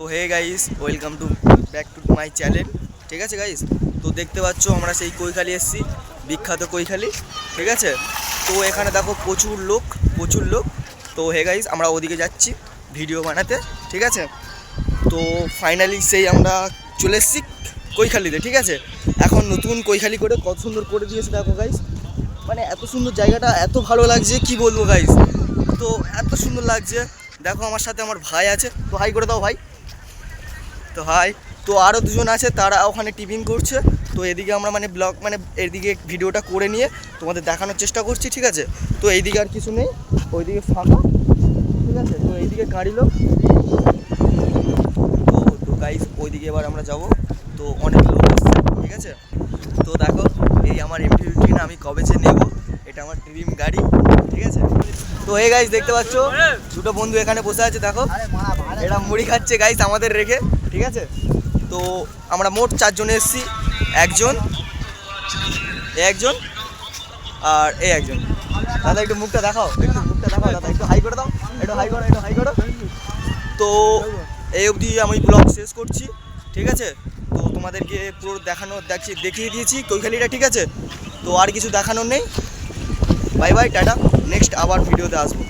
তো hey guys, welcome to back to my channel. ঠিক আছে গাইস, তো দেখতে পাচ্ছ আমরা সেই কৈখালি এসেছি, বিখ্যাত কৈখালি। ঠিক আছে, তো এখানে দেখো প্রচুর লোক। তো হে গাইস, আমরা ওদিকে যাচ্ছি ভিডিও বানাতে। ঠিক আছে, তো ফাইনালি সেই আমরা চলে এসেছি কৈখালিতে। ঠিক আছে, এখন নতুন কৈখালি করে কত সুন্দর করে দিয়েছে দেখো গাইস, মানে এত সুন্দর জায়গাটা, এত ভালো লাগছে কি বলবো গাইস। তো এত সুন্দর লাগছে, দেখো আমার সাথে আমার ভাই আছে, তো হাই করে দাও ভাই। তো হাই। তো আরও দুজন আছে, তারা ওখানে টিফিন করছে। তো এদিকে আমরা মানে ব্লগ মানে এদিকে ভিডিওটা করে নিয়ে তোমাদের দেখানোর চেষ্টা করছি। ঠিক আছে, তো এইদিকে আর কিছু নেই, ওইদিকে ফাঁকা। ঠিক আছে, তো এইদিকে গাড়ি লোক। তো গাইস ওইদিকে এবার আমরা যাব। তো অনেক লোক আসছে। ঠিক আছে, তো দেখো এই আমার M15 আমি কবে যে নেব, এটা আমার ড্রিম গাড়ি। ঠিক আছে, তো এই গাইস দেখতে পাচ্ছ দুটো বন্ধু এখানে বসে আছে, দেখো এরা মুড়ি খাচ্ছে গাইস আমাদের রেখে। ঠিক আছে, তো আমরা মোট 4 জন এসেছি, একজন আর একজন। দাদা একটু মুখটা দেখাও, দাদা একটু হাই করে দাও, একটু হাই করো। তো এই অবধি আমি ব্লগ শেষ করছি। ঠিক আছে, তো তোমাদেরকে পুরো দেখিয়ে দিয়েছি কৈখালিটা। ঠিক আছে, তো আর কিছু দেখানোর নেই। বাই বাই, টাটা, নেক্সট আবার ভিডিওতে আসবো।